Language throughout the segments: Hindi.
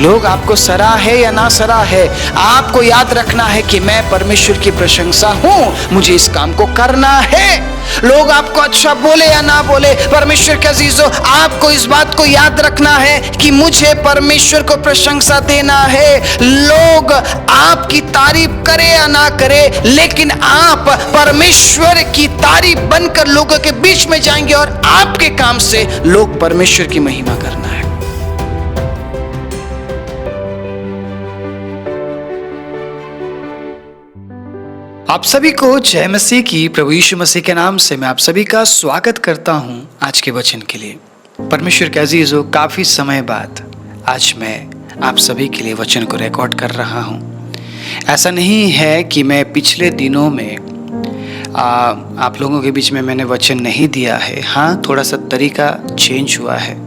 लोग आपको सराहे या ना सराहे, आपको याद रखना है कि मैं परमेश्वर की प्रशंसा हूं, मुझे इस काम को करना है। लोग आपको अच्छा बोले या ना बोले, परमेश्वर के अजीजों, आपको इस बात को याद रखना है कि मुझे परमेश्वर को प्रशंसा देना है। लोग आपकी तारीफ करे या ना करे, लेकिन आप परमेश्वर की तारीफ बनकर लोगों के बीच में जाएंगे और आपके काम से लोग परमेश्वर की महिमा करना है। आप सभी को जय मसीह की। प्रभु यीशु मसीह के नाम से मैं आप सभी का स्वागत करता हूं आज के वचन के लिए। परमेश्वर के अजीजों, काफ़ी समय बाद आज मैं आप सभी के लिए वचन को रिकॉर्ड कर रहा हूं। ऐसा नहीं है कि मैं पिछले दिनों में आप लोगों के बीच में मैंने वचन नहीं दिया है। हाँ, थोड़ा सा तरीका चेंज हुआ है।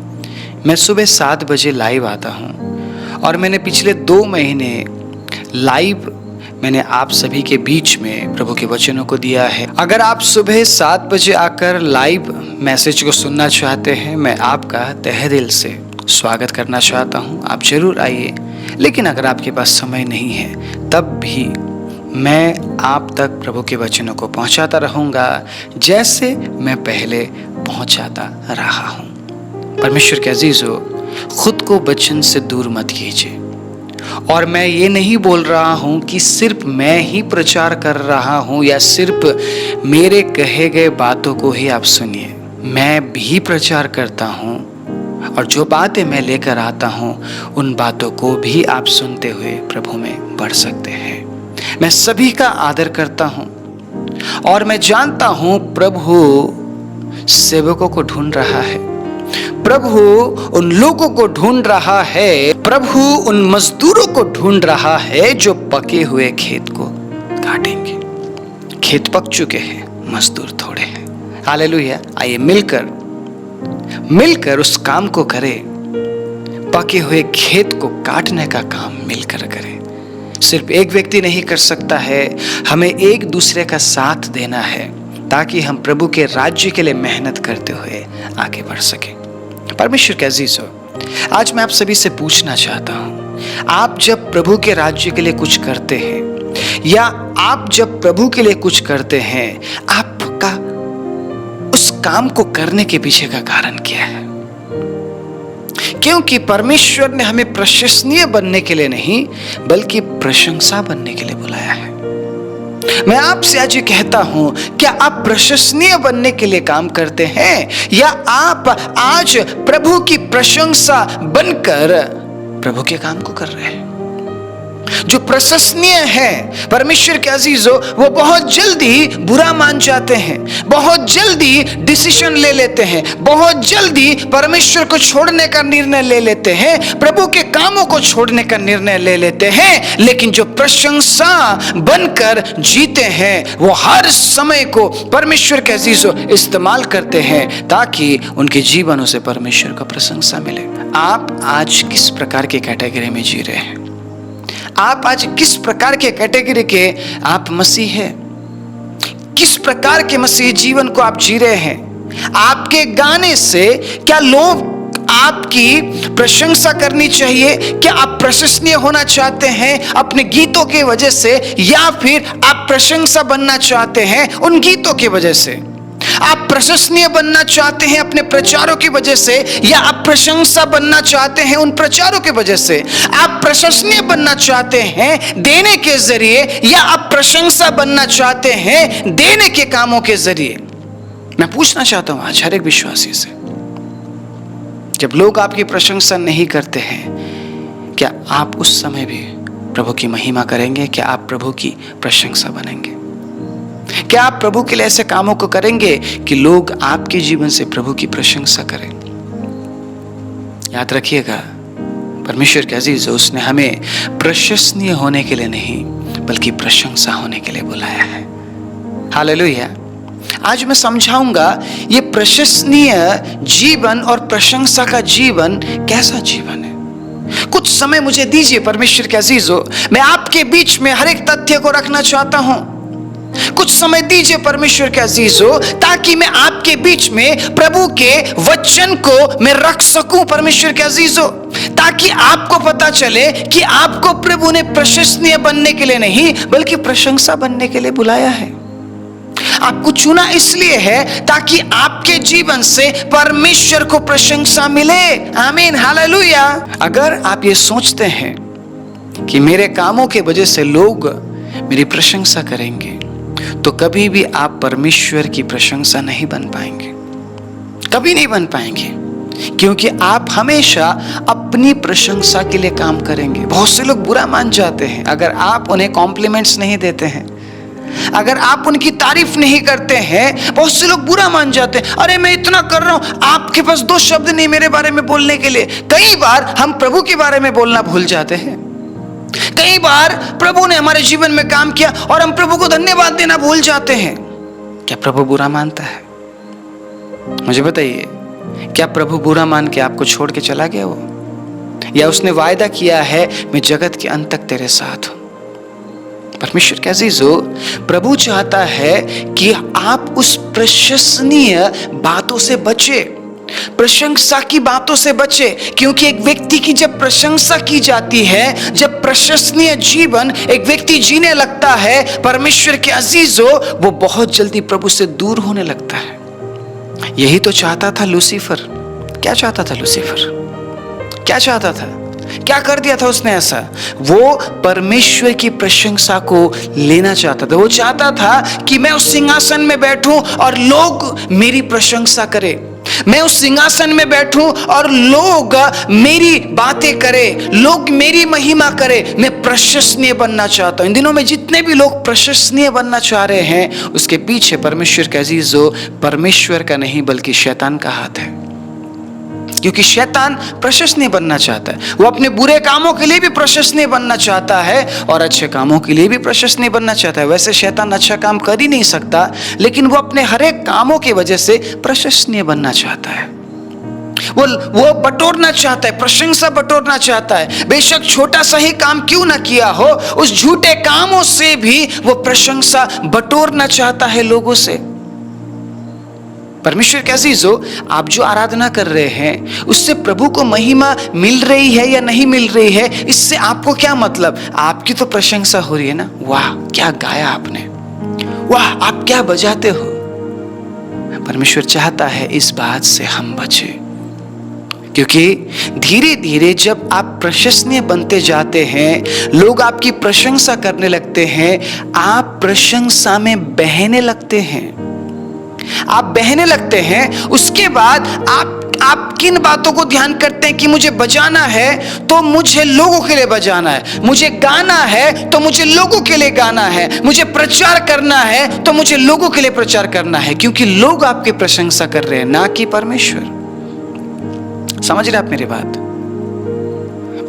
मैं सुबह 7 बजे लाइव आता हूँ और मैंने पिछले 2 महीने लाइव मैंने आप सभी के बीच में प्रभु के वचनों को दिया है। अगर आप सुबह 7 बजे आकर लाइव मैसेज को सुनना चाहते हैं, मैं आपका तहे दिल से स्वागत करना चाहता हूं। आप जरूर आइए। लेकिन अगर आपके पास समय नहीं है, तब भी मैं आप तक प्रभु के वचनों को पहुंचाता रहूंगा, जैसे मैं पहले पहुंचाता रहा हूं। परमेश्वर के अजीजों, खुद को वचन से दूर मत कीजिए। और मैं ये नहीं बोल रहा हूं कि सिर्फ मैं ही प्रचार कर रहा हूं या सिर्फ मेरे कहे गए बातों को ही आप सुनिए। मैं भी प्रचार करता हूं और जो बातें मैं लेकर आता हूं, उन बातों को भी आप सुनते हुए प्रभु में बढ़ सकते हैं। मैं सभी का आदर करता हूं और मैं जानता हूं प्रभु सेवकों को ढूंढ रहा है। प्रभु उन लोगों को ढूंढ रहा है। प्रभु उन मजदूरों को ढूंढ रहा है जो पके हुए खेत को काटेंगे। खेत पक चुके हैं, मजदूर थोड़े हैं। हालेलुया। आइए मिलकर उस काम को करें। पके हुए खेत को काटने का काम मिलकर करें। सिर्फ एक व्यक्ति नहीं कर सकता है, हमें एक दूसरे का साथ देना है ताकि हम प्रभु के राज्य के लिए मेहनत करते हुए आगे बढ़ सकें। परमेश्वर के अजीजों, आज मैं आप सभी से पूछना चाहता हूं, आप जब प्रभु के राज्य के लिए कुछ करते हैं या आप जब प्रभु के लिए कुछ करते हैं, आपका उस काम को करने के पीछे का कारण क्या है? क्योंकि परमेश्वर ने हमें प्रशंसनीय बनने के लिए नहीं, बल्कि प्रशंसा बनने के लिए बुलाया है। मैं आपसे आज ये कहता हूं, क्या आप प्रशंसनीय बनने के लिए काम करते हैं या आप आज प्रभु की प्रशंसा बनकर प्रभु के काम को कर रहे हैं? जो प्रशंसनीय है परमेश्वर के अजीजों, वो बहुत जल्दी बुरा मान जाते हैं, बहुत जल्दी डिसीजन ले लेते हैं, बहुत जल्दी परमेश्वर को छोड़ने का निर्णय ले लेते हैं, प्रभु के कामों को छोड़ने का निर्णय ले लेते हैं। लेकिन जो प्रशंसा बनकर जीते हैं, वो हर समय को परमेश्वर के अजीजों इस्तेमाल करते हैं ताकि उनके जीवनों से परमेश्वर का प्रशंसा मिले। आप आज किस प्रकार के कैटेगरी में जी रहे हैं? आप आज किस प्रकार के कैटेगरी के आप मसीह हैं? किस प्रकार के मसीह जीवन को आप जी रहे हैं? आपके गाने से क्या लोग आपकी प्रशंसा करनी चाहिए? क्या आप प्रशंसनीय होना चाहते हैं अपने गीतों की वजह से, या फिर आप प्रशंसा बनना चाहते हैं उन गीतों की वजह से? आप प्रशंसनीय बनना चाहते हैं अपने प्रचारों की वजह से, या आप प्रशंसा बनना चाहते हैं उन प्रचारों की वजह से? आप प्रशंसनीय बनना चाहते हैं देने के जरिए, या आप प्रशंसा बनना चाहते हैं देने के कामों के जरिए? मैं पूछना चाहता हूं आज हर एक विश्वासी से, जब लोग आपकी प्रशंसा नहीं करते हैं, क्या आप उस समय भी प्रभु की महिमा करेंगे? क्या आप प्रभु की प्रशंसा बनेंगे? क्या आप प्रभु के लिए ऐसे कामों को करेंगे कि लोग आपके जीवन से प्रभु की प्रशंसा करें? याद रखिएगा, परमेश्वर के अजीज, उसने हमें प्रशंसनीय होने के लिए नहीं, बल्कि प्रशंसा होने के लिए बुलाया है। हालेलुया। आज मैं समझाऊंगा ये प्रशंसनीय जीवन और प्रशंसा का जीवन कैसा जीवन है। कुछ समय मुझे दीजिए परमेश्वर के अजीजों, मैं आपके बीच में हर एक तथ्य को रखना चाहता हूं। कुछ समय दीजिए परमेश्वर के अजीजों, ताकि मैं आपके बीच में प्रभु के वचन को मैं रख सकूं परमेश्वर के अजीजों, ताकि आपको पता चले कि आपको प्रभु ने प्रशंसनीय बनने के लिए नहीं बल्कि प्रशंसा बनने के लिए बुलाया है। आपको चुना इसलिए है ताकि आपके जीवन से परमेश्वर को प्रशंसा मिले। आमीन, हालेलुया। अगर आप ये सोचते हैं कि मेरे कामों के वजह से लोग मेरी प्रशंसा करेंगे, तो कभी भी आप परमेश्वर की प्रशंसा नहीं बन पाएंगे, कभी नहीं बन पाएंगे, क्योंकि आप हमेशा अपनी प्रशंसा के लिए काम करेंगे। बहुत से लोग बुरा मान जाते हैं अगर आप उन्हें कॉम्प्लीमेंट्स नहीं देते हैं, अगर आप उनकी तारीफ नहीं करते हैं। बहुत से लोग बुरा मान जाते हैं, अरे मैं इतना कर रहा हूं, आपके पास दो शब्द नहीं मेरे बारे में बोलने के लिए। कई बार हम प्रभु के बारे में बोलना भूल जाते हैं। कई बार प्रभु ने हमारे जीवन में काम किया और हम प्रभु को धन्यवाद देना भूल जाते हैं। क्या प्रभु बुरा मानता है? मुझे बताइए, क्या प्रभु बुरा मान के आपको छोड़ के चला गया वो? या उसने वायदा किया है मैं जगत के अंत तक तेरे साथ हूं? परमेश्वर के अजीजों, प्रभु चाहता है कि आप उस प्रशंसनीय बातों से बचे, प्रशंसा की बातों से बचे, क्योंकि एक व्यक्ति की जब प्रशंसा की जाती है, जब प्रशंसनीय जीवन एक व्यक्ति जीने लगता है परमेश्वर के अजीजों, वो बहुत जल्दी प्रभु से दूर होने लगता है। यही तो चाहता था लूसीफर। क्या चाहता था लूसीफर? क्या चाहता था? क्या कर दिया था उसने ऐसा? वो परमेश्वर की प्रशंसा को लेना चाहता था। वो चाहता था कि मैं उस सिंहासन में बैठूं और लोग मेरी प्रशंसा करें, मैं उस सिंहासन में बैठूं और लोग मेरी बातें करें, लोग मेरी महिमा करें। मैं प्रशंसनीय बनना चाहता हूं। इन दिनों में जितने भी लोग प्रशंसनीय बनना चाह रहे हैं, उसके पीछे परमेश्वर के अजीजों, परमेश्वर का नहीं बल्कि शैतान का हाथ है। क्योंकि शैतान प्रशंसनीय बनना चाहता है। वो अपने बुरे कामों के लिए भी प्रशंसनीय बनना चाहता है और अच्छे कामों के लिए भी प्रशंसनीय बनना चाहता है। वैसे शैतान अच्छा काम कर ही नहीं सकता, लेकिन वो अपने हर एक कामों की वजह से प्रशंसनीय बनना चाहता है। वो बटोरना चाहता है, प्रशंसा बटोरना चाहता है। बेशक छोटा सा ही काम क्यों ना किया हो, उस झूठे कामों से भी वो प्रशंसा बटोरना चाहता है लोगों से। परमेश्वर के अजीजों, आप जो आराधना कर रहे हैं उससे प्रभु को महिमा मिल रही है या नहीं मिल रही है, इससे आपको क्या मतलब? आपकी तो प्रशंसा हो रही है ना। वाह क्या गाया आपने, वाह आप क्या बजाते हो। परमेश्वर चाहता है इस बात से हम बचे, क्योंकि धीरे धीरे जब आप प्रशंसनीय बनते जाते हैं, लोग आपकी प्रशंसा करने लगते हैं, आप प्रशंसा में बहने लगते हैं। आप बहने लगते हैं। उसके बाद आप किन बातों को ध्यान करते हैं कि मुझे बजाना है तो मुझे लोगों के लिए बजाना है, मुझे गाना है तो मुझे लोगों के लिए गाना है, मुझे प्रचार करना है तो मुझे लोगों के लिए प्रचार करना है, क्योंकि लोग आपकी प्रशंसा कर रहे हैं, ना कि परमेश्वर। समझ रहे आप मेरी बात?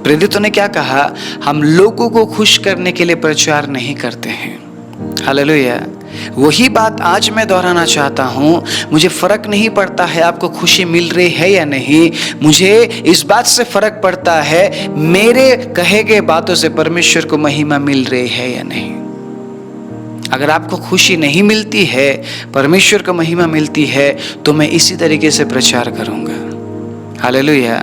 प्रेरितों ने क्या कहा? हम लोगों को खुश करने के लिए प्रचार नहीं करते हैं। हालेलुया। वही बात आज मैं दोहराना चाहता हूं। मुझे फर्क नहीं पड़ता है आपको खुशी मिल रही है या नहीं, मुझे इस बात से फर्क पड़ता है मेरे कहे गए बातों से परमेश्वर को महिमा मिल रही है या नहीं। अगर आपको खुशी नहीं मिलती है, परमेश्वर को महिमा मिलती है, तो मैं इसी तरीके से प्रचार करूंगा। हालेलुया।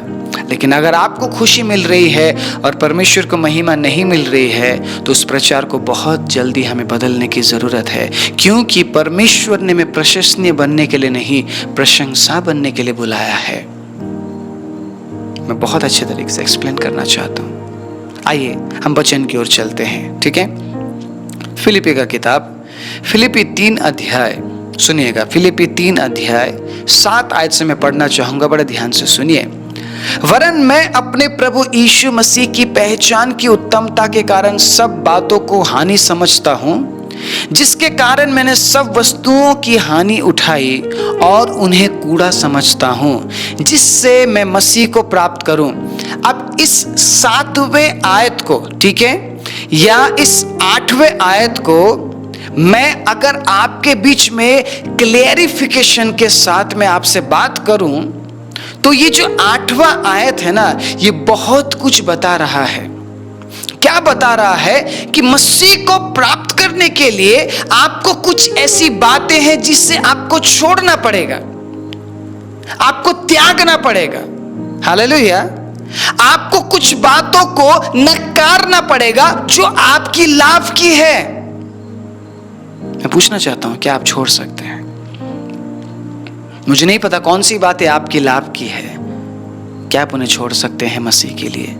लेकिन अगर आपको खुशी मिल रही है और परमेश्वर को महिमा नहीं मिल रही है, तो उस प्रचार को बहुत जल्दी हमें बदलने की जरूरत है, क्योंकि परमेश्वर ने हमें प्रशंसनीय बनने के लिए नहीं, प्रशंसा बनने के लिए बुलाया है। मैं बहुत अच्छे तरीके से एक्सप्लेन करना चाहता हूं। आइए हम वचन की ओर चलते हैं, ठीक है? फिलिपी का किताब, फिलिपी 3 अध्याय सुनिएगा। फिलिपी 3 अध्याय 7 आयत से मैं पढ़ना चाहूंगा, बड़े ध्यान से सुनिए। वरन मैं अपने प्रभु यीशु मसीह की पहचान की उत्तमता के कारण सब बातों को हानि समझता हूं, जिसके कारण मैंने सब वस्तुओं की हानि उठाई और उन्हें कूड़ा समझता हूं, जिससे मैं मसीह को प्राप्त करूं। अब इस 7वें आयत को, ठीक है, या इस 8वें आयत को मैं अगर आपके बीच में क्लेरिफिकेशन के साथ में आपसे बात करूं, तो ये जो 8वां आयत है ना, ये बहुत कुछ बता रहा है। क्या बता रहा है कि मसीह को प्राप्त करने के लिए आपको कुछ ऐसी बातें हैं जिससे आपको छोड़ना पड़ेगा, आपको त्यागना पड़ेगा। हालेलुया। आपको कुछ बातों को नकारना पड़ेगा जो आपकी लाभ की है। मैं पूछना चाहता हूं, क्या आप छोड़ सकते हैं? मुझे नहीं पता कौन सी बातें आपकी लाभ की है, क्या आप उन्हें छोड़ सकते हैं मसीह के लिए?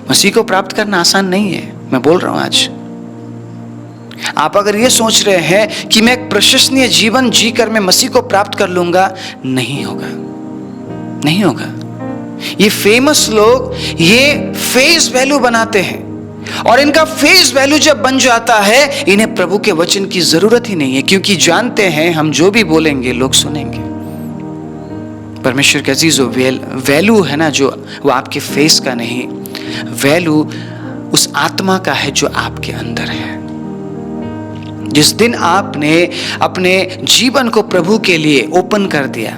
मसीह को प्राप्त करना आसान नहीं है, मैं बोल रहा हूं आज। आप अगर ये सोच रहे हैं कि मैं एक प्रशंसनीय जीवन जीकर मैं मसीह को प्राप्त कर लूंगा, नहीं होगा, नहीं होगा। ये फेमस लोग ये फेस वैल्यू बनाते हैं, और इनका फेस वैल्यू जब बन जाता है, इन्हें प्रभु के वचन की जरूरत ही नहीं है, क्योंकि जानते हैं हम जो भी बोलेंगे लोग सुनेंगे। परमेश्वर के अजीजों, वैल्यू है ना जो, वो आपके फेस का नहीं, वैल्यू उस आत्मा का है जो आपके अंदर है। जिस दिन आपने अपने जीवन को प्रभु के लिए ओपन कर दिया,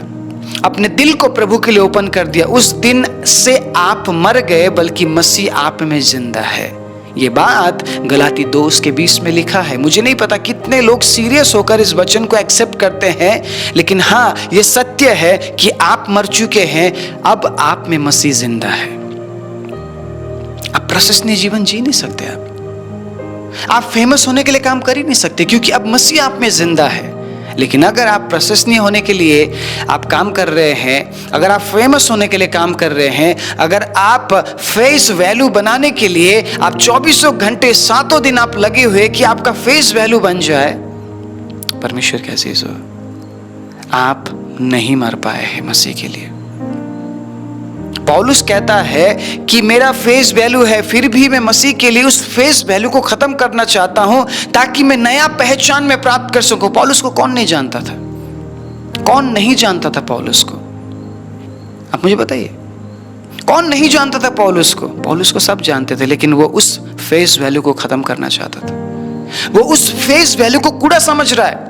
अपने दिल को प्रभु के लिए ओपन कर दिया, उस दिन से आप मर गए, बल्कि मसीह आप में जिंदा है। ये बात गलाती 2:20 में लिखा है। मुझे नहीं पता कितने लोग सीरियस होकर इस वचन को एक्सेप्ट करते हैं, लेकिन हाँ, ये सत्य है कि आप मर चुके हैं, अब आप में मसीह जिंदा है। आप प्रशंसनीय जीवन जी नहीं सकते, आप फेमस होने के लिए काम कर ही नहीं सकते, क्योंकि अब मसीह आप में जिंदा है। लेकिन अगर आप प्रशंसनीय होने के लिए आप काम कर रहे हैं, अगर आप फेमस होने के लिए काम कर रहे हैं, अगर आप फेस वैल्यू बनाने के लिए आप 24 घंटे 7 दिन आप लगे हुए कि आपका फेस वैल्यू बन जाए, परमेश्वर के अजीजों, आप नहीं मर पाए हैं मसीह के लिए। पौलुस कहता है कि मेरा फेस वैल्यू है, फिर भी मैं मसीह के लिए उस फेस वैल्यू को खत्म करना चाहता हूं, ताकि मैं नया पहचान में प्राप्त कर सकूं। पौलुस को कौन नहीं जानता था? कौन नहीं जानता था पौलुस को? आप मुझे बताइए, कौन नहीं जानता था पौलुस को? पौलुस को सब जानते थे, लेकिन वो उस फेस वैल्यू को खत्म करना चाहता था। वो उस फेस वैल्यू को कूड़ा समझ रहा है।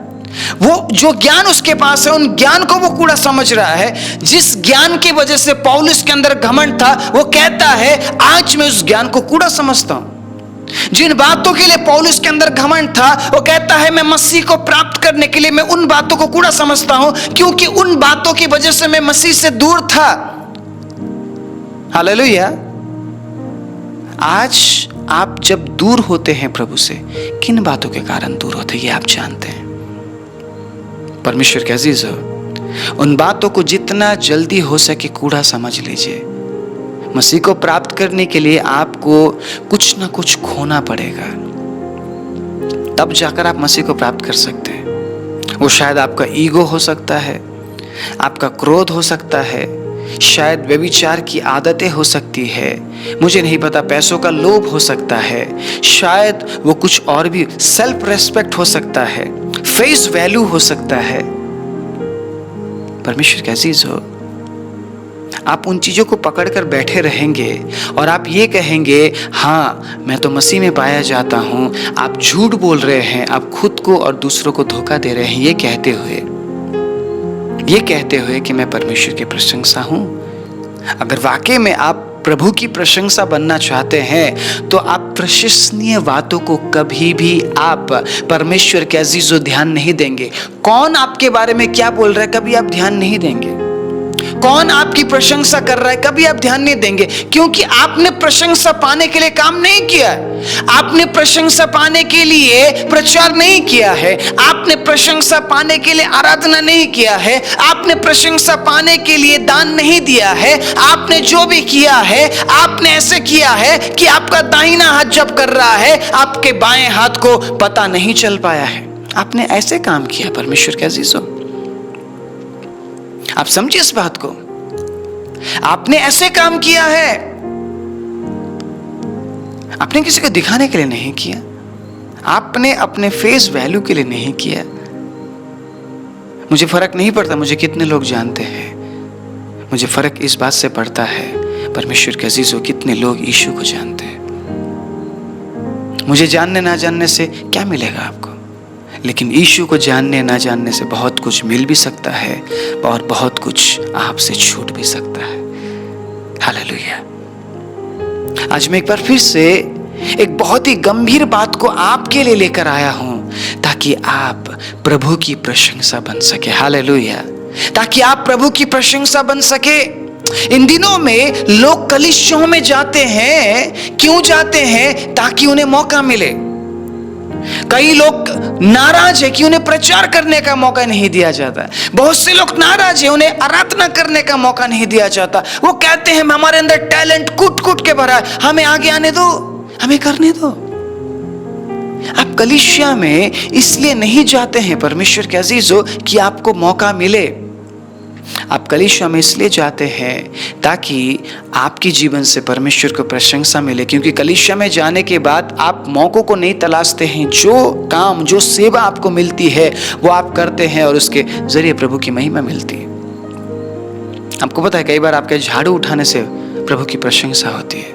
वो जो ज्ञान उसके पास है, उन ज्ञान को वो कूड़ा समझ रहा है। जिस ज्ञान की वजह से पौलुस के अंदर घमंड था, वो कहता है आज मैं उस ज्ञान को कूड़ा समझता हूं। जिन बातों के लिए पौलुस के अंदर घमंड था, वो कहता है मैं मसीह को प्राप्त करने के लिए मैं उन बातों को कूड़ा समझता हूं, क्योंकि उन बातों की वजह से मैं मसीह से दूर था। हालेलुया। आज आप जब दूर होते हैं प्रभु से, किन बातों के कारण दूर होते हैं ये आप जानते हैं। परमेश्वर के अजीजों, उन बातों को जितना जल्दी हो सके कूड़ा समझ लीजिए। मसीह को प्राप्त करने के लिए आपको कुछ ना कुछ खोना पड़ेगा, तब जाकर आप मसीह को प्राप्त कर सकते हैं। वो शायद आपका ईगो हो सकता है, आपका क्रोध हो सकता है, शायद व्यभिचार की आदतें हो सकती है, मुझे नहीं पता, पैसों का लोभ हो सकता है, शायद वो कुछ और भी, सेल्फ रेस्पेक्ट हो सकता है, फेस वैल्यू हो सकता है। परमेश्वर के अजीजों, आप उन चीजों को पकड़कर बैठे रहेंगे और आप ये कहेंगे हाँ मैं तो मसीह में पाया जाता हूं, आप झूठ बोल रहे हैं, आप खुद को और दूसरों को धोखा दे रहे हैं, ये कहते हुए कि मैं परमेश्वर की प्रशंसा हूं। अगर वाकई में आप प्रभु की प्रशंसा बनना चाहते हैं, तो आप प्रशंसनीय बातों को कभी भी आप परमेश्वर के अजीजों ध्यान नहीं देंगे। कौन आपके बारे में क्या बोल रहा है, कभी आप ध्यान नहीं देंगे। कौन आपकी प्रशंसा कर रहा है, कभी आप ध्यान नहीं देंगे, क्योंकि आपने प्रशंसा पाने के लिए काम नहीं किया है। आपने प्रशंसा पाने के लिए प्रचार नहीं किया है, आपने प्रशंसा पाने के लिए आराधना नहीं किया है, आपने प्रशंसा पाने के लिए दान नहीं दिया है। आपने जो भी किया है, आपने ऐसे किया है कि आपका दाहिना हाथ जब कर रहा है, आपके बाएं हाथ को पता नहीं चल पाया है। आपने ऐसे काम किया परमेश्वर के अजीजों, आप समझिए इस बात को। आपने ऐसे काम किया है, आपने किसी को दिखाने के लिए नहीं किया, आपने अपने फेस वैल्यू के लिए नहीं किया। मुझे फर्क नहीं पड़ता मुझे कितने लोग जानते हैं, मुझे फर्क इस बात से पड़ता है परमेश्वर के अजीजों कितने लोग यीशु को जानते हैं। मुझे जानने ना जानने से क्या मिलेगा आपको, लेकिन यीशु को जानने ना जानने से बहुत कुछ मिल भी सकता है और बहुत कुछ आपसे छूट भी सकता है। हालेलुया। आज मैं एक बार फिर से एक बहुत ही गंभीर बात को आपके लिए लेकर आया हूं, ताकि आप प्रभु की प्रशंसा बन सके। हालेलुया। ताकि आप प्रभु की प्रशंसा बन सके। इन दिनों में लोग कलीसियाओं में जाते हैं, क्यों जाते हैं? ताकि उन्हें मौका मिले। कई लोग नाराज है कि उन्हें प्रचार करने का मौका नहीं दिया जाता। बहुत से लोग नाराज है, उन्हें आराधना करने का मौका नहीं दिया जाता। वो कहते हैं हमारे अंदर टैलेंट कूट कूट के भरा है, हमें आगे आने दो, हमें करने दो। आप कलीसिया में इसलिए नहीं जाते हैं परमेश्वर के अजीजों कि आपको मौका मिले। आप कलीसिया में इसलिए जाते हैं ताकि आपके जीवन से परमेश्वर को प्रशंसा मिले। क्योंकि कलीसिया में जाने के बाद आप मौकों को नहीं तलाशते हैं। जो काम, जो सेवा आपको मिलती है वो आप करते हैं और उसके जरिए प्रभु की महिमा मिलती है। आपको पता है कई बार आपके झाड़ू उठाने से प्रभु की प्रशंसा होती है।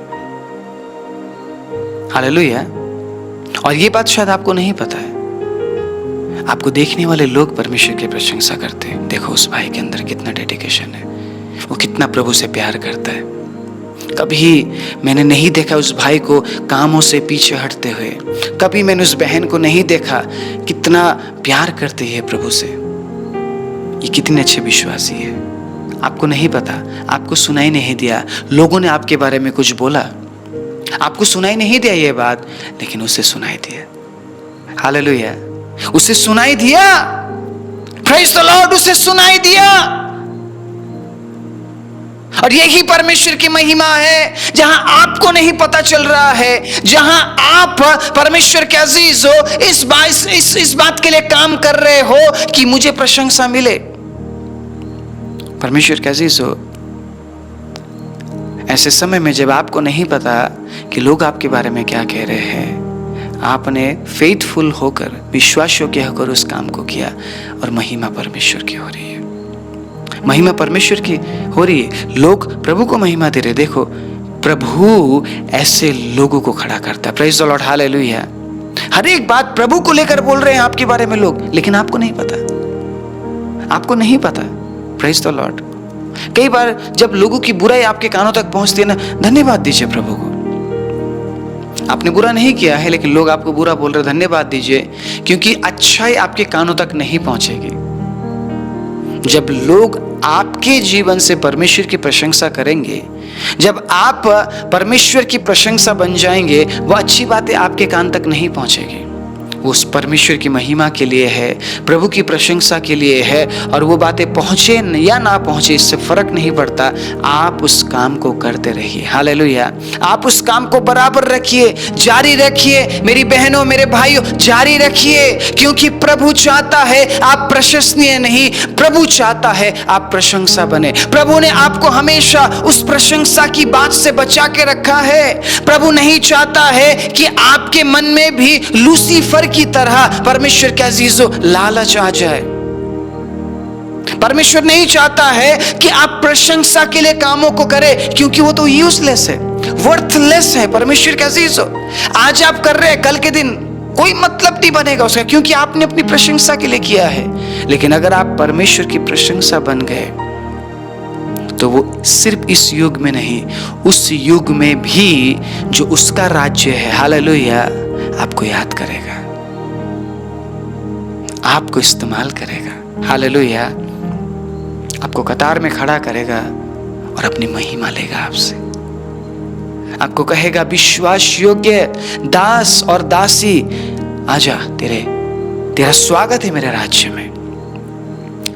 हालेलुया। और ये बात शायद आपको नहीं पता है। आपको देखने वाले लोग परमेश्वर की प्रशंसा करते हैं। देखो उस भाई के अंदर कितना डेडिकेशन है, वो कितना प्रभु से प्यार करता है। कभी मैंने नहीं देखा उस भाई को कामों से पीछे हटते हुए। कभी मैंने उस बहन को नहीं देखा कितना प्यार करती है प्रभु से। ये कितने अच्छे विश्वासी है। आपको नहीं पता, आपको सुनाई नहीं दिया, लोगों ने आपके बारे में कुछ बोला, आपको सुनाई नहीं दिया ये बात, लेकिन उसे सुनाई दिया। हालेलुया। उसे सुनाई दिया। Praise the Lord. उसे सुनाई दिया। और यही परमेश्वर की महिमा है। जहां आपको नहीं पता चल रहा है, जहां आप परमेश्वर के अजीज हो, इस बात के लिए काम कर रहे हो कि मुझे प्रशंसा मिले। परमेश्वर के अजीज हो, ऐसे समय में जब आपको नहीं पता कि लोग आपके बारे में क्या कह रहे हैं, आपने फेथफुल होकर, विश्वास योग्य होकर उस काम को किया और महिमा परमेश्वर की हो रही है। महिमा परमेश्वर की हो रही है। लोग प्रभु को महिमा दे रहे। देखो प्रभु ऐसे लोगों को खड़ा करता है। Praise the Lord. हालेलुया। हर एक बात प्रभु को लेकर बोल रहे हैं आपके बारे में लोग, लेकिन आपको नहीं पता। आपको नहीं पता। Praise the Lord. कई बार जब लोगों की बुराई आपके कानों तक पहुंचती है ना, धन्यवाद दीजिए प्रभु को। आपने बुरा नहीं किया है, लेकिन लोग आपको बुरा बोल रहे, धन्यवाद दीजिए, क्योंकि अच्छाई आपके कानों तक नहीं पहुंचेगी। जब लोग आपके जीवन से परमेश्वर की प्रशंसा करेंगे, जब आप परमेश्वर की प्रशंसा बन जाएंगे, वो अच्छी बातें आपके कान तक नहीं पहुंचेगी। वो उस परमेश्वर की महिमा के लिए है, प्रभु की प्रशंसा के लिए है। और वो बातें पहुंचे या ना पहुंचे, इससे फर्क नहीं पड़ता। आप उस काम को करते रहिए। हालेलुया। आप उस काम को बराबर रखिए, जारी रखिए। मेरी बहनों, मेरे भाइयों, जारी रखिए। क्योंकि प्रभु चाहता है आप प्रशंसनीय नहीं, प्रभु चाहता है आप प्रशंसा बने। प्रभु ने आपको हमेशा उस प्रशंसा की बात से बचा के रखा है। प्रभु नहीं चाहता है कि आपके मन में भी लूसीफर की तरह, परमेश्वर के अजीजों, लालच आ जाए। परमेश्वर नहीं चाहता है कि आप प्रशंसा के लिए कामों को करें, क्योंकि वो तो यूजलेस है, वर्थलेस है। परमेश्वर के अजीजों, आज आप कर रहे हैं, कल के दिन कोई मतलब नहीं बनेगा उसका, क्योंकि आपने अपनी प्रशंसा के लिए किया है। लेकिन अगर आप परमेश्वर की प्रशंसा बन गए, तो वो सिर्फ इस युग में नहीं, उस युग में भी जो उसका राज्य है, हालेलुया, आपको याद करेगा, आपको इस्तेमाल करेगा। हालेलुया। आपको कतार में खड़ा करेगा और अपनी महिमा लेगा आपसे। आपको कहेगा, विश्वास योग्य दास और दासी, आजा, तेरा स्वागत है मेरे राज्य में,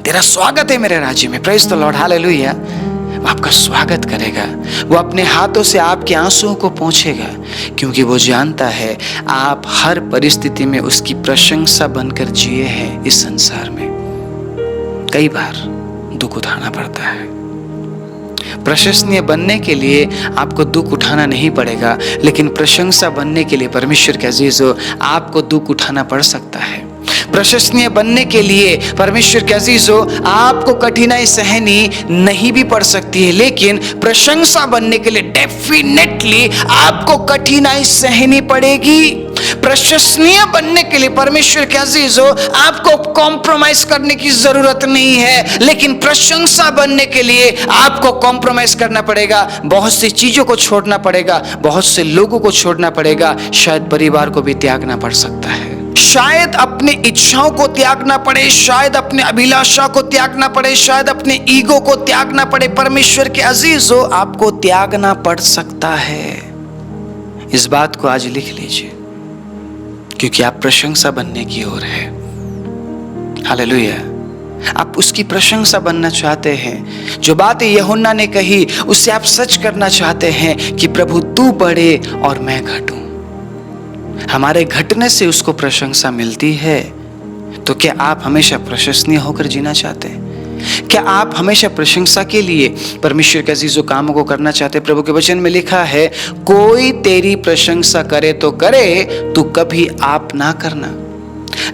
तेरा स्वागत है मेरे राज्य में। Praise the Lord. हालेलुया। वो आपका स्वागत करेगा। वो अपने हाथों से आपके आंसुओं को पोंछेगा, क्योंकि वो जानता है आप हर परिस्थिति में उसकी प्रशंसा बनकर जिए हैं। इस संसार में कई बार दुख उठाना पड़ता है। प्रशंसनीय बनने के लिए आपको दुख उठाना नहीं पड़ेगा, लेकिन प्रशंसा बनने के लिए, परमेश्वर के अजीजों, आपको दुख उठाना पड़ सकता है। प्रशंसनीय बनने के लिए, परमेश्वर के अजीजों, आपको कठिनाई सहनी नहीं भी पड़ सकती है, लेकिन प्रशंसा बनने के लिए डेफिनेटली आपको कठिनाई सहनी पड़ेगी। प्रशंसनीय बनने के लिए परमेश्वर के अजीजों आपको कॉम्प्रोमाइज करने की जरूरत नहीं है, लेकिन प्रशंसा बनने के लिए आपको कॉम्प्रोमाइज करना पड़ेगा। बहुत सी चीजों को छोड़ना पड़ेगा, बहुत से लोगों को छोड़ना पड़ेगा, शायद परिवार को भी त्यागना पड़ सकता है, शायद अपने इच्छाओं को त्यागना पड़े, शायद अपने अभिलाषा को त्यागना पड़े, शायद अपने ईगो को त्यागना पड़े। परमेश्वर के अजीजों आपको त्यागना पड़ सकता है। इस बात को आज लिख लीजिए, क्योंकि आप प्रशंसा बनने की ओर है। हालेलुया। आप उसकी प्रशंसा बनना चाहते हैं। जो बातें यूहन्ना ने कही उससे आप सच करना चाहते हैं कि प्रभु तू बढ़े और मैं घटूं। हमारे घटने से उसको प्रशंसा मिलती है। तो क्या आप हमेशा प्रशंसनीय होकर जीना चाहते हैं? क्या आप हमेशा प्रशंसा के लिए परमेश्वर के अजीजों कामों को करना चाहते हैं? प्रभु के वचन में लिखा है, कोई तेरी प्रशंसा करे तो करे, तू कभी आप ना करना,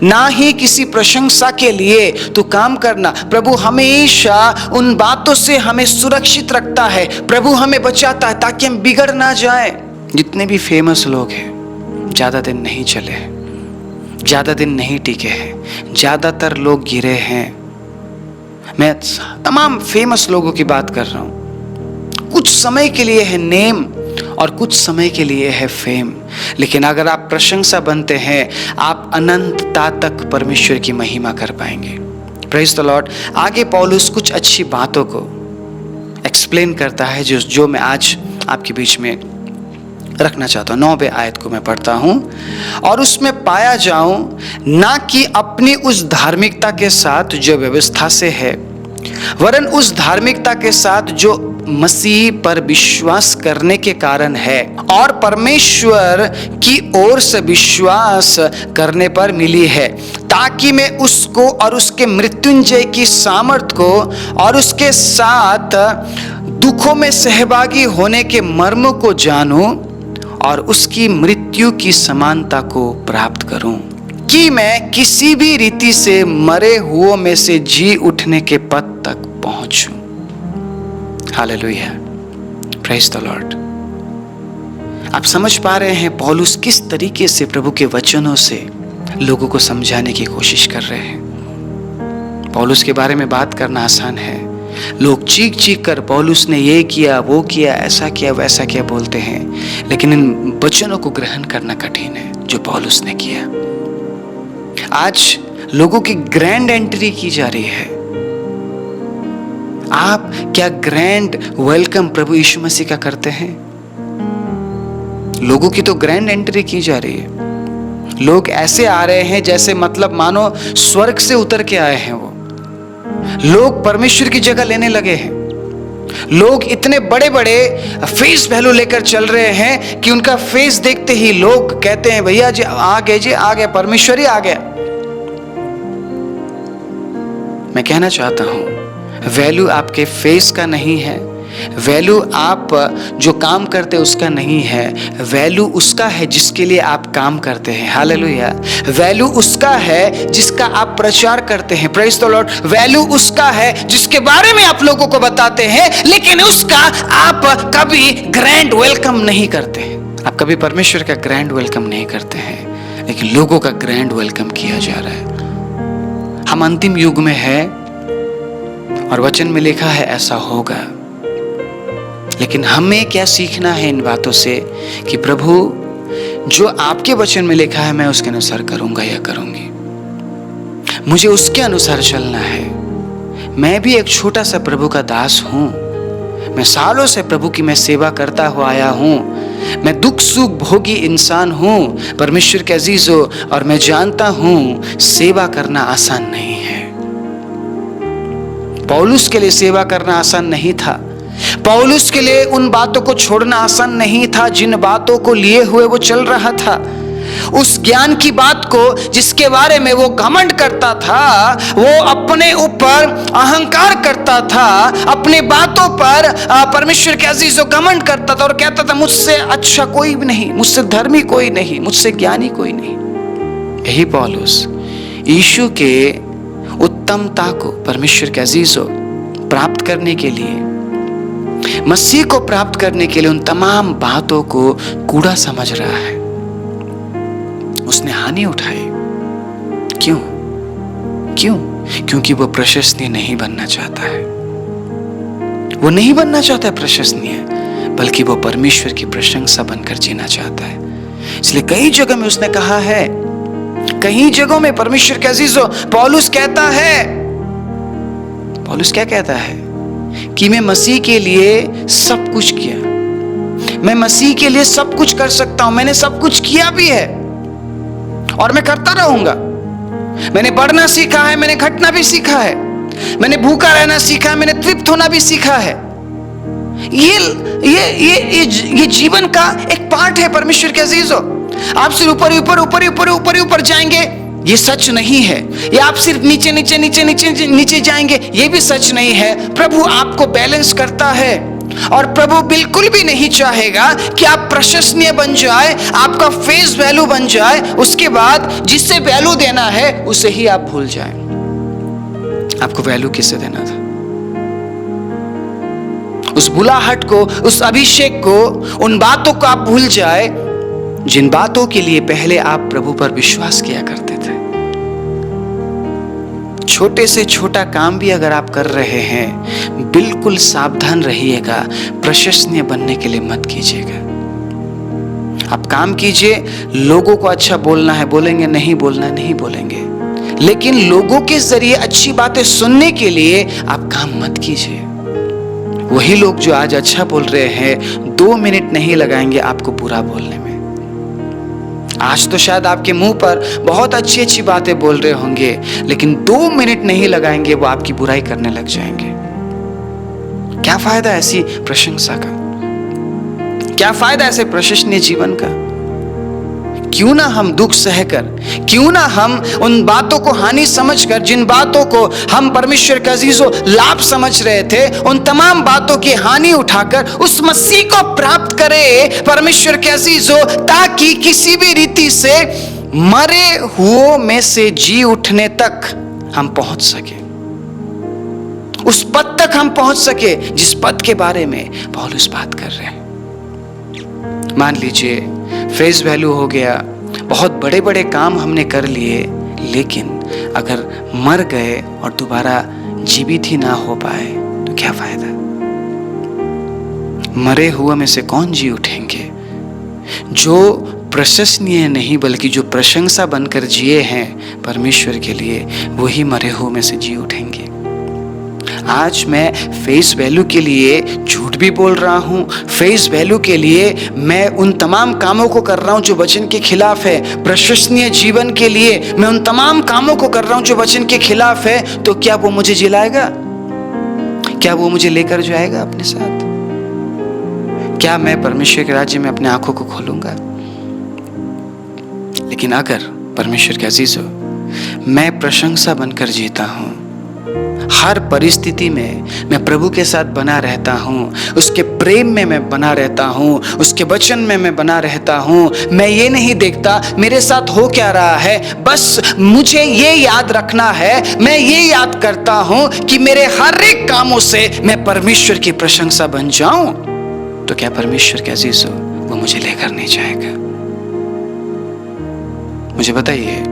ना ही किसी प्रशंसा के लिए तू काम करना। प्रभु हमेशा उन बातों से हमें सुरक्षित रखता है, प्रभु हमें बचाता है ताकि हम बिगड़ ना जाए। जितने भी फेमस लोग हैं ज्यादा दिन नहीं चले हैं, ज्यादा दिन नहीं टिके हैं, ज्यादातर लोग गिरे हैं। मैं तमाम फेमस लोगों की बात कर रहा हूं। कुछ समय के लिए है नेम और कुछ समय के लिए है फेम, लेकिन अगर आप प्रशंसा बनते हैं आप अनंतता तक परमेश्वर की महिमा कर पाएंगे। Praise the Lord. आगे पौलुस कुछ अच्छी बातों को एक्सप्लेन करता है जो मैं आज आपके बीच में रखना चाहता हूं। 9वें आयत को मैं पढ़ता हूं। और उसमें पाया जाऊं ना कि अपनी उस धार्मिकता के साथ जो व्यवस्था से है, वरन उस धार्मिकता के साथ जो मसीह पर विश्वास करने के कारण है और परमेश्वर की ओर से विश्वास करने पर मिली है, ताकि मैं उसको और उसके मृत्युंजय की सामर्थ को और उसके साथ दुखों में सहभागी होने के मर्म को जानूं और उसकी मृत्यु की समानता को प्राप्त करूं, कि मैं किसी भी रीति से मरे हुओं में से जी उठने के पद तक पहुंचूं। हालेलुया। Praise the Lord. आप समझ पा रहे हैं पौलुस किस तरीके से प्रभु के वचनों से लोगों को समझाने की कोशिश कर रहे हैं। पौलुस के बारे में बात करना आसान है। लोग चीख चीख कर पौलुस ने ये किया, वो किया, ऐसा किया, वैसा किया बोलते हैं, लेकिन इन वचनों को ग्रहण करना कठिन है जो पौलुस ने किया। आज लोगों की ग्रैंड एंट्री की जा रही है। आप क्या ग्रैंड वेलकम प्रभु यीशु मसीह का करते हैं? लोगों की तो ग्रैंड एंट्री की जा रही है। लोग ऐसे आ रहे हैं जैसे मतलब मानो स्वर्ग से उतर के आए हैं। वो लोग परमेश्वर की जगह लेने लगे हैं। लोग इतने बड़े बड़े फेस वैल्यू लेकर चल रहे हैं कि उनका फेस देखते ही लोग कहते हैं भैया जी आ गए, जी आ गया, परमेश्वर ही आ गया। मैं कहना चाहता हूं वैल्यू आपके फेस का नहीं है, वैल्यू आप जो काम करते हैं उसका नहीं है, वैल्यू उसका है जिसके लिए आप काम करते हैं। हालेलुया। वैल्यू उसका है जिसका आप प्रचार करते हैं। Praise the Lord. वैल्यू उसका है जिसके बारे में आप लोगों को बताते हैं, लेकिन उसका आप कभी ग्रैंड वेलकम नहीं करते। आप कभी परमेश्वर का ग्रैंड वेलकम नहीं करते हैं, लेकिन लोगों का ग्रैंड वेलकम किया जा रहा है। हम अंतिम युग में है और वचन में लिखा है ऐसा होगा। लेकिन हमें क्या सीखना है इन बातों से कि प्रभु जो आपके वचन में लिखा है मैं उसके अनुसार करूंगा या करूंगी, मुझे उसके अनुसार चलना है। मैं भी एक छोटा सा प्रभु का दास हूं। मैं सालों से प्रभु की मैं सेवा करता हुआ आया हूं। मैं दुख सुख भोगी इंसान हूं परमेश्वर के अजीजों, और मैं जानता हूं सेवा करना आसान नहीं है। पौलुस के लिए सेवा करना आसान नहीं था। पौलुस के लिए उन बातों को छोड़ना आसान नहीं था जिन बातों को लिए हुए वो चल रहा था। उस ज्ञान की बात को जिसके बारे में वो घमंड करता था, वो अपने ऊपर अहंकार करता था, अपनी बातों पर परमेश्वर के अजीजों घमंड करता था और कहता था मुझसे अच्छा कोई भी नहीं, मुझसे धर्मी कोई नहीं, मुझसे ज्ञानी कोई नहीं। यही पौलुस यीशु के उत्तमता को परमेश्वर के अजीजों प्राप्त करने के लिए, मसीह को प्राप्त करने के लिए उन तमाम बातों को कूड़ा समझ रहा है। उसने हानि उठाई। क्यों? क्यों? क्योंकि वो प्रशंसनीय नहीं बनना चाहता है। वो नहीं बनना चाहता है प्रशंसनीय, बल्कि वो परमेश्वर की प्रशंसा बनकर जीना चाहता है। इसलिए कई जगह में उसने कहा है, कई जगहों में परमेश्वर के अजीजों, पौलुस कहता है, पौलुस क्या कहता है कि मैं मसीह के लिए सब कुछ किया, मैं मसीह के लिए सब कुछ कर सकता हूं, मैंने सब कुछ किया भी है और मैं करता रहूंगा। मैंने बढ़ना सीखा है, मैंने घटना भी सीखा है, मैंने भूखा रहना सीखा है, मैंने तृप्त होना भी सीखा है। ये जीवन का एक पार्ट है परमेश्वर के अजीजों। आप सिर्फ ऊपर ऊपर ऊपर ऊपर ऊपर ऊपर जाएंगे, ये सच नहीं है। या आप सिर्फ नीचे नीचे नीचे नीचे नीचे जाएंगे, ये भी सच नहीं है। प्रभु आपको बैलेंस करता है और प्रभु बिल्कुल भी नहीं चाहेगा कि आप प्रशंसनीय बन जाए, आपका फेस वैल्यू बन जाए, उसके बाद जिससे वैल्यू देना है उसे ही आप भूल जाएं। आपको वैल्यू किससे देना था? उस बुलाहट को, उस अभिषेक को, उन बातों को आप भूल जाए जिन बातों के लिए पहले आप प्रभु पर विश्वास किया करते थे। छोटे से छोटा काम भी अगर आप कर रहे हैं, बिल्कुल सावधान रहिएगा, प्रशंसनीय बनने के लिए मत कीजिएगा। आप काम कीजिए, लोगों को अच्छा बोलना है बोलेंगे, नहीं बोलना है नहीं बोलेंगे, लेकिन लोगों के जरिए अच्छी बातें सुनने के लिए आप काम मत कीजिए। वही लोग जो आज अच्छा बोल रहे हैं 2 मिनट नहीं लगाएंगे आपको बुरा बोलने में। आज तो शायद आपके मुंह पर बहुत अच्छी अच्छी बातें बोल रहे होंगे, लेकिन 2 मिनट नहीं लगाएंगे वो आपकी बुराई करने लग जाएंगे। क्या फायदा ऐसी प्रशंसा का? क्या फायदा ऐसे प्रशंसनीय जीवन का? क्यों ना हम दुख सहकर, क्यों ना हम उन बातों को हानि समझकर, जिन बातों को हम परमेश्वर के अजीजों लाभ समझ रहे थे, उन तमाम बातों की हानि उठाकर उस मसीह को प्राप्त करें परमेश्वर के अजीजों, ताकि किसी भी रीति से मरे हुओं में से जी उठने तक हम पहुंच सके, उस पद तक हम पहुंच सके जिस पद के बारे में पौलुस बात कर रहे हैं। मान लीजिए फेस वैल्यू हो गया, बहुत बड़े बड़े काम हमने कर लिए, लेकिन अगर मर गए और दोबारा जीवित ही ना हो पाए तो क्या फायदा? मरे हुए में से कौन जी उठेंगे? जो प्रशंसनीय नहीं बल्कि जो प्रशंसा बनकर जिए हैं परमेश्वर के लिए, वही मरे हुए में से जी उठेंगे। आज मैं फेस वैल्यू के लिए झूठ भी बोल रहा हूं, फेस वैल्यू के लिए मैं उन तमाम कामों को कर रहा हूं जो वचन के खिलाफ है। प्रशंसनीय जीवन के लिए मैं उन तमाम कामों को कर रहा हूं जो वचन के खिलाफ है, तो क्या वो मुझे जिलाएगा? क्या वो मुझे लेकर जाएगा अपने साथ? क्या मैं परमेश्वर के राज्य में अपने आंखों को खोलूंगा? लेकिन अगर परमेश्वर के अजीजों मैं प्रशंसा बनकर जीता हूं, हर परिस्थिति में मैं प्रभु के साथ बना रहता हूं, उसके प्रेम में मैं बना रहता हूं, उसके वचन में मैं बना रहता हूं, मैं ये नहीं देखता मेरे साथ हो क्या रहा है, बस मुझे ये याद रखना है, मैं ये याद करता हूं कि मेरे हर एक कामों से मैं परमेश्वर की प्रशंसा बन जाऊं, तो क्या परमेश्वर के अजीजों वो मुझे लेकर नहीं जाएगा? मुझे बताइए,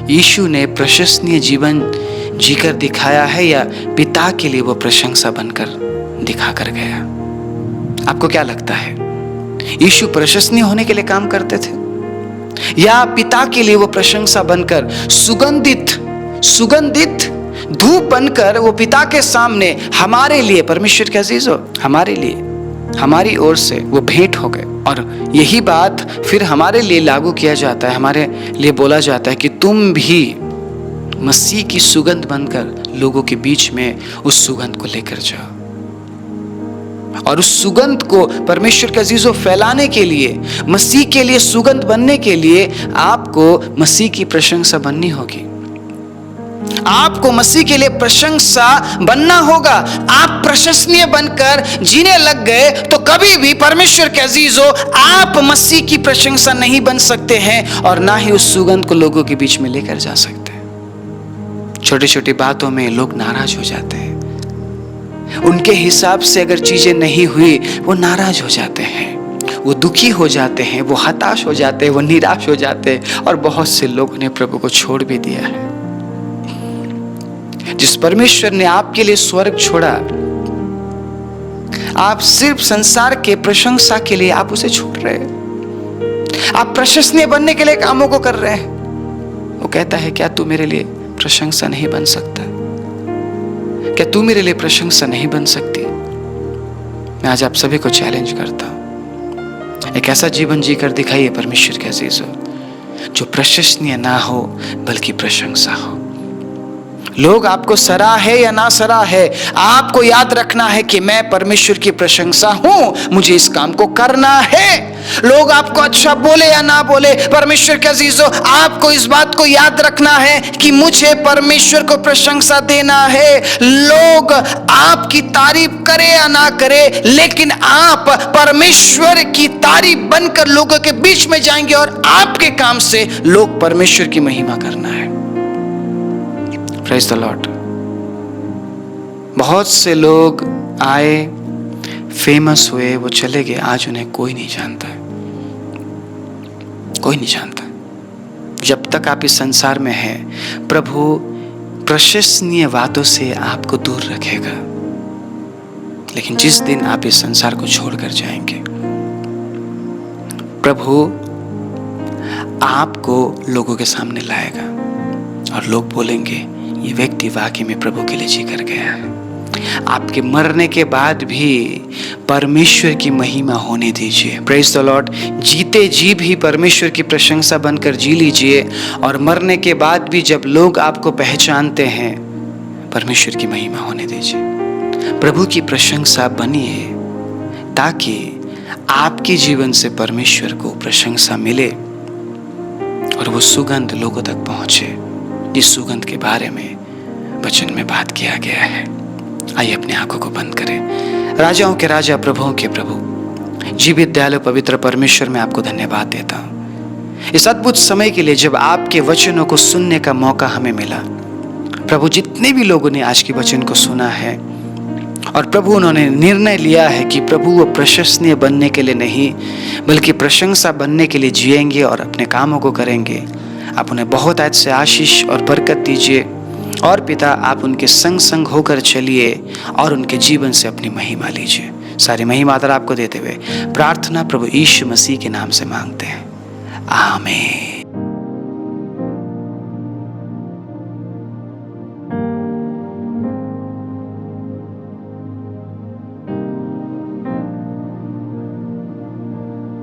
यीशु ने प्रशंसनीय जीवन जीकर दिखाया है या पिता के लिए वो प्रशंसा बनकर दिखा कर गया? आपको क्या लगता है, यीशु प्रशंसनीय होने के लिए काम करते थे या पिता के लिए वो प्रशंसा बनकर सुगंधित धूप बनकर वो पिता के सामने हमारे लिए, परमेश्वर के अजीजों, हमारे लिए, हमारी ओर से वो भेंट हो गए? और यही बात फिर हमारे लिए लागू किया जाता है, हमारे लिए बोला जाता है कि तुम भी मसीह की सुगंध बनकर लोगों के बीच में उस सुगंध को लेकर जाओ। और उस सुगंध को परमेश्वर के अजीजों फैलाने के लिए, मसीह के लिए सुगंध बनने के लिए आपको मसीह की प्रशंसा बननी होगी। आपको मसीह के लिए प्रशंसा बनना होगा। आप प्रशंसनीय बनकर जीने लग गए तो कभी भी परमेश्वर के अजीजों आप मसीह की प्रशंसा नहीं बन सकते हैं और ना ही उस सुगंध को लोगों के बीच में लेकर जा सकते। छोटी छोटी बातों में लोग नाराज हो जाते हैं, उनके हिसाब से अगर चीजें नहीं हुई वो नाराज हो जाते हैं, वो दुखी हो जाते हैं, वो हताश हो जाते हैं, वो निराश हो जाते हैं। और बहुत से लोगों ने प्रभु को छोड़ भी दिया है। जिस परमेश्वर ने आपके लिए स्वर्ग छोड़ा, आप सिर्फ संसार के प्रशंसा के लिए आप उसे छोड़ रहे हैं। आप प्रशंसनीय बनने के लिए कामों को कर रहे हैं। वो कहता है, क्या तू मेरे लिए प्रशंसा नहीं बन सकता? क्या तू मेरे लिए प्रशंसा नहीं बन सकती? मैं आज आप सभी को चैलेंज करता हूं, एक ऐसा जीवन जीकर दिखाइए परमेश्वर के अजीजों, जो प्रशंसनीय ना हो बल्कि प्रशंसा हो। लोग आपको सराहे या ना सराहे, आपको याद रखना है कि मैं परमेश्वर की प्रशंसा हूं, मुझे इस काम को करना है। लोग आपको अच्छा बोले या ना बोले, परमेश्वर के अजीजों, आपको इस बात को याद रखना है कि मुझे परमेश्वर को प्रशंसा देना है। लोग आपकी तारीफ करे या ना करे, लेकिन आप परमेश्वर की तारीफ बनकर लोगों के बीच में जाएंगे और आपके काम से लोग परमेश्वर की महिमा करना है। Praise the Lord. बहुत से लोग आए, फेमस हुए, वो चले गए, आज उन्हें कोई नहीं जानता है, कोई नहीं जानता। जब तक आप इस संसार में हैं, प्रभु प्रशंसनीय बातों से आपको दूर रखेगा। लेकिन जिस दिन आप इस संसार को छोड़कर जाएंगे, प्रभु आपको लोगों के सामने लाएगा और लोग बोलेंगे, ये व्यक्ति वाकई में प्रभु के लिए जी कर गया है। आपके मरने के बाद भी परमेश्वर की महिमा होने दीजिए। Praise the Lord. जीते जी भी परमेश्वर की प्रशंसा बनकर जी लीजिए, और मरने के बाद भी जब लोग आपको पहचानते हैं, परमेश्वर की महिमा होने दीजिए। प्रभु की प्रशंसा बनिए, ताकि आपके जीवन से परमेश्वर को प्रशंसा मिले और वो सुगंध लोगों तक पहुंचे, जिस सुगंध के बारे में वचन में बात किया गया है। आइए अपनी आंखों को बंद करें। राजाओं के राजा, प्रभुओं के प्रभु, जीवित दयालु पवित्र परमेश्वर, मैं आपको धन्यवाद देता हूँ इस अद्भुत समय के लिए जब आपके वचनों को सुनने का मौका हमें मिला। प्रभु, जितने भी लोगों ने आज के वचन को सुना है और प्रभु उन्होंने निर्णय लिया है कि प्रभु वो प्रशंसनीय बनने के लिए नहीं बल्कि प्रशंसा बनने के लिए जिएंगे और अपने कामों को करेंगे, आप उन्हें बहुत आज से आशीष और बरकत दीजिए। और पिता, आप उनके संग संग होकर चलिए और उनके जीवन से अपनी महिमा लीजिए। सारी महिमा आदर आपको देते हुए प्रार्थना प्रभु यीशु मसीह के नाम से मांगते हैं, आमीन।